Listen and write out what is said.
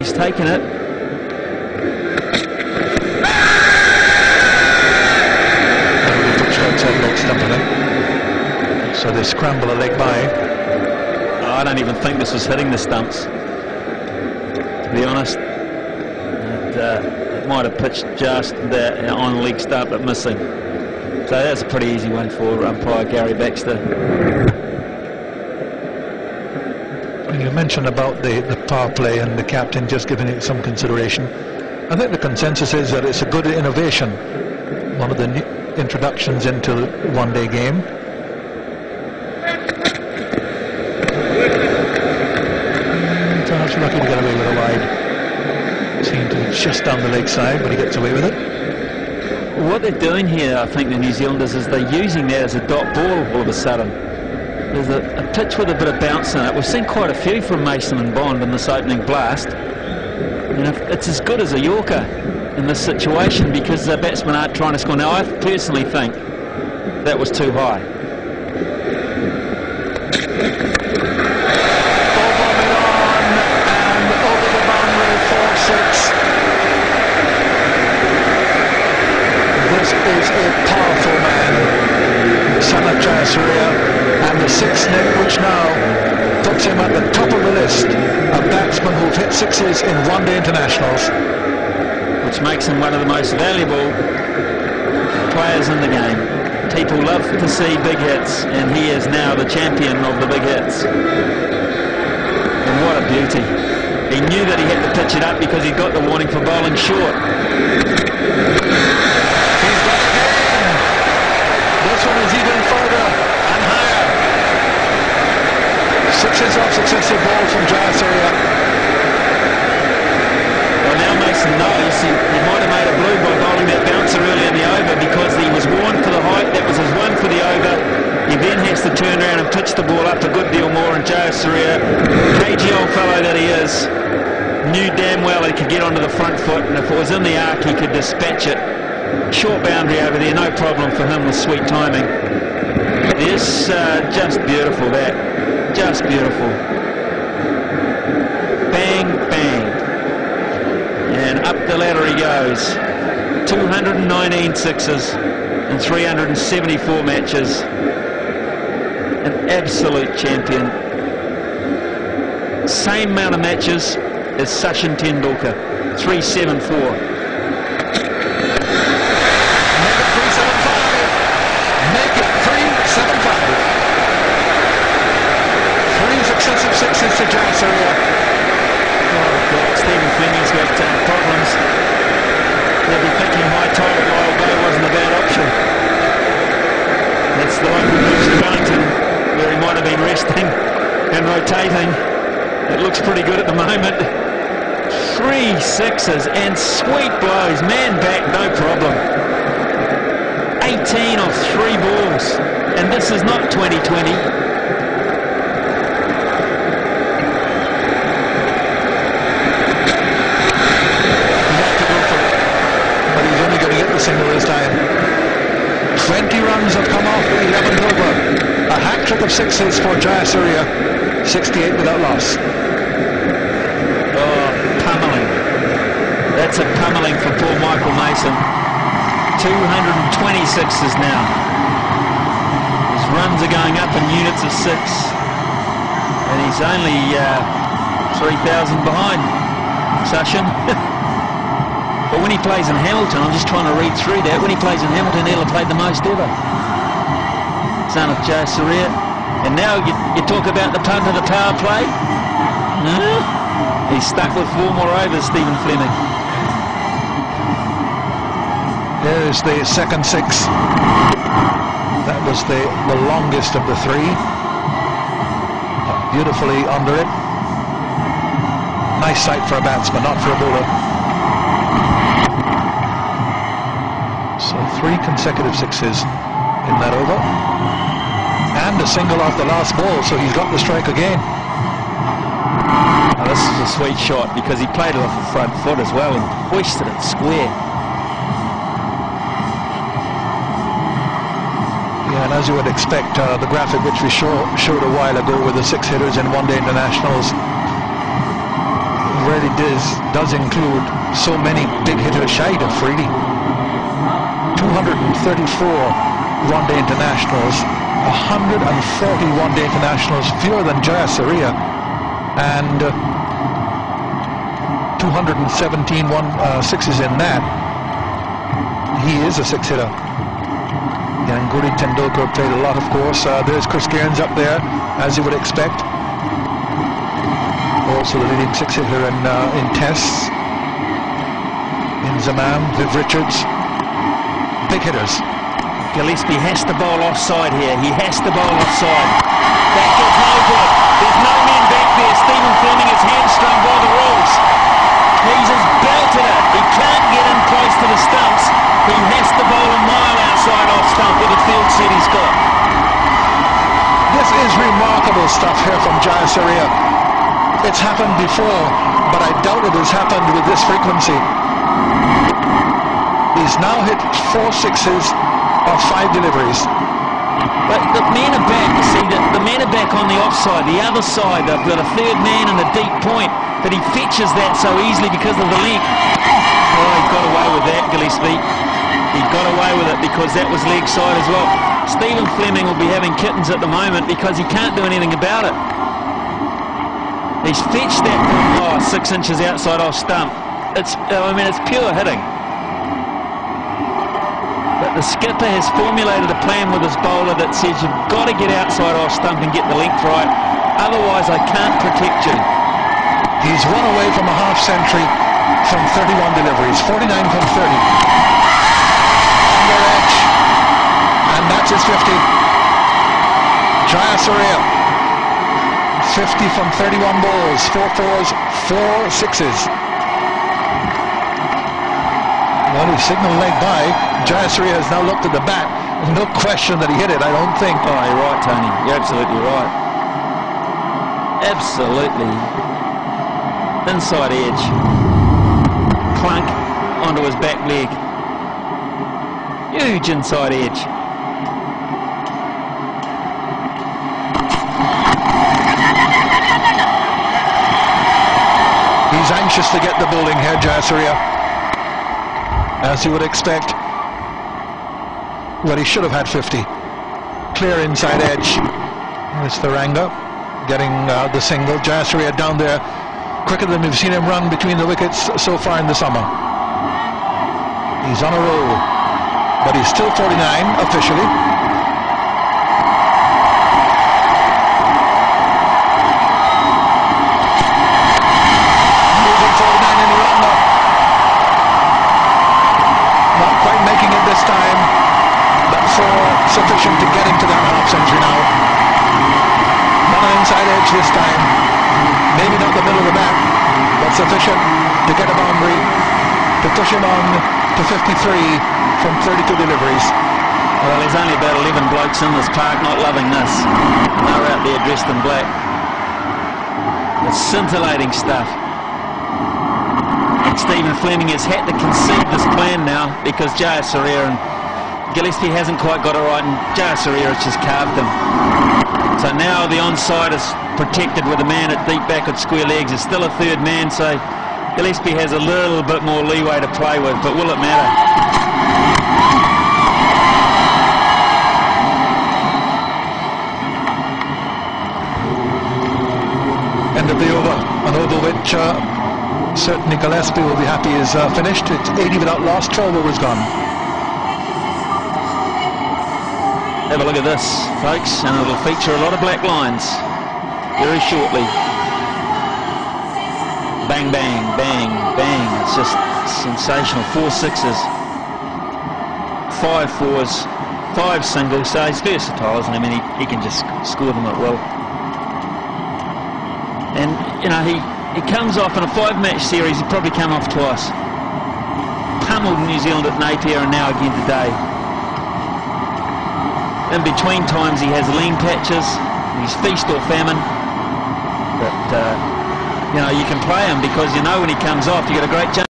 He's taken it. So they scramble a leg by. Oh, I don't even think this was hitting the stumps, to be honest. It might have pitched just there on leg stump, but missing. So that's a pretty easy one for umpire Gary Baxter. You mentioned about the power play and the captain just giving it some consideration. I think the consensus is that it's a good innovation, one of the new introductions into the one-day game. Perhaps lucky to get away with a wide. Seemed to just down the leg side, but he gets away with it. What they're doing here, I think, the New Zealanders, is they're using that as a dot ball all of a sudden. There's a pitch with a bit of bounce in it. We've seen quite a few from Mason and Bond in this opening blast. And it's as good as a Yorker in this situation because the batsmen aren't trying to score. Now, I personally think that was too high. This is a powerful man, Sanath, and the 6 net, which now puts him at the top of the list of batsmen who've hit sixes in one-day internationals. Which makes him one of the most valuable players in the game. People love to see big hits, and he is now the champion of the big hits. And what a beauty. He knew that he had to pitch it up because he got the warning for bowling short. This one is even further and higher. 6 off successive ball from Jayasuriya. Well, now Mason knows he might have made a blue by bowling that bouncer early in the over because he was warned for the height. That was his one for the over. He then has to turn around and pitch the ball up a good deal more, and Jayasuriya, cagey old fellow that he is, knew damn well he could get onto the front foot, and if it was in the arc he could dispatch it. Short boundary over there, no problem for him with sweet timing. This just beautiful, that. Just beautiful. Bang, bang. And up the ladder he goes. 219 sixes in 374 matches. An absolute champion. Same amount of matches as Sachin Tendulkar. 374. Sixes to Jayasuriya. Oh God, Stephen Fleming's got problems. They'll be thinking high tide at Lyle Bay wasn't a bad option. That's the local beach to Wellington, where he might have been resting and rotating. It looks pretty good at the moment. 3 sixes and sweet blows. Man back, no problem. 18 off 3 balls. And this is not 2020. Single this time. 20 runs have come off the 11th over. A hat-trick of sixes for Jayasuriya. 68 without loss. Oh, pummeling. That's a pummeling for poor Michael Mason. 226s now. His runs are going up in units of 6. And he's only 3,000 behind Sachin. But when he plays in Hamilton, I'm just trying to read through that, when he plays in Hamilton, he'll have played the most ever. Sanath Jayasuriya. And now you talk about the punt of the power play. He's stuck with 4 more overs, Stephen Fleming. There's the second 6. That was the longest of the 3. Beautifully under it. Nice sight for a batsman, not for a bowler. So 3 consecutive sixes in that over. And a single off the last ball, so he's got the strike again. Now this is a sweet shot because he played it off the front foot as well and hoisted it square. Yeah, and as you would expect, the graphic which we showed a while ago with the 6 hitters in one-day internationals, really it does include so many big hitters shade of Freely. 234 one-day internationals, 140 one-day internationals, fewer than Jaya Surya, and 217 sixes in that. He is a six-hitter. Ganguri Tendulkar played a lot, of course. There's Chris Cairns up there, as you would expect. Also the leading six-hitter in tests. In Zaman, Viv Richards. Big hitters. Gillespie has to bowl offside here. He has to bowl offside. That gets no good. There's no man back there. Stephen Fleming is hamstrung by the rules. He's just belted it. He can't get in close to the stumps. He has to bowl a mile outside off stump with the field set he's got. This is remarkable stuff here from Jaya Surya. It's happened before, but I doubt it has happened with this frequency. He's now hit 4 sixes of 5 deliveries. But the men are back, you see, the men are back on the offside, the other side. They've got a third man in the deep point, but he fetches that so easily because of the length. Oh, he got away with that, Gillespie. He got away with it because that was leg side as well. Stephen Fleming will be having kittens at the moment because he can't do anything about it. He's fetched that 6 inches outside off stump. It's pure hitting. But the skipper has formulated a plan with his bowler that says you've got to get outside off stump and get the length right. Otherwise, I can't protect you. He's run away from a half century from 31 deliveries, 49 from 30. Under edge, and that's his 50. Jaya Surya, 50 from 31 balls, 4 fours, 4 sixes. Well, his signal leg by. Jaya Surya has now looked at the bat. No question that he hit it, I don't think. Oh, you're right, Tony. You're absolutely right. Absolutely. Inside edge. Clunk onto his back leg. Huge inside edge. He's anxious to get the bowling here, Jaya Surya, as you would expect. Well, he should have had 50. Clear inside edge. It's Tharanga getting the single. Jaya Surya down there quicker than we've seen him run between the wickets so far in the summer. He's on a roll, but he's still 49 officially. Moving 49 any longer. Not quite making it this time, but sufficient to get into that half century now. Not an inside edge this time. Maybe not the middle of the bat, but sufficient to get a boundary to push him on to 53 from 32 deliveries. Well, there's only about 11 blokes in this park not loving this. They're out there dressed in black. The scintillating stuff. And Stephen Fleming has had to concede this plan now because Jaya Surya and Gillespie hasn't quite got it right, and Jaya Surya has just carved him. So now the onside is protected with a man at deep back at square legs. There's still a third man, so Gillespie has a little bit more leeway to play with, but will it matter? End of the over, an over which certainly Gillespie will be happy is finished. It's 80 without loss, 12 overs gone. Have a look at this, folks, and it'll feature a lot of black lines very shortly. Bang, bang, bang, bang. It's just sensational. 4 sixes, 5 fours, 5 singles. So he's versatile, isn't he? I mean, he can just score them at will. And, you know, he comes off in a 5-match series. He'd probably come off twice. Pummeled New Zealand at Napier and now again today. In between times he has lean patches, he's feast or famine, but you know, you can play him because you know when he comes off you get a great chance.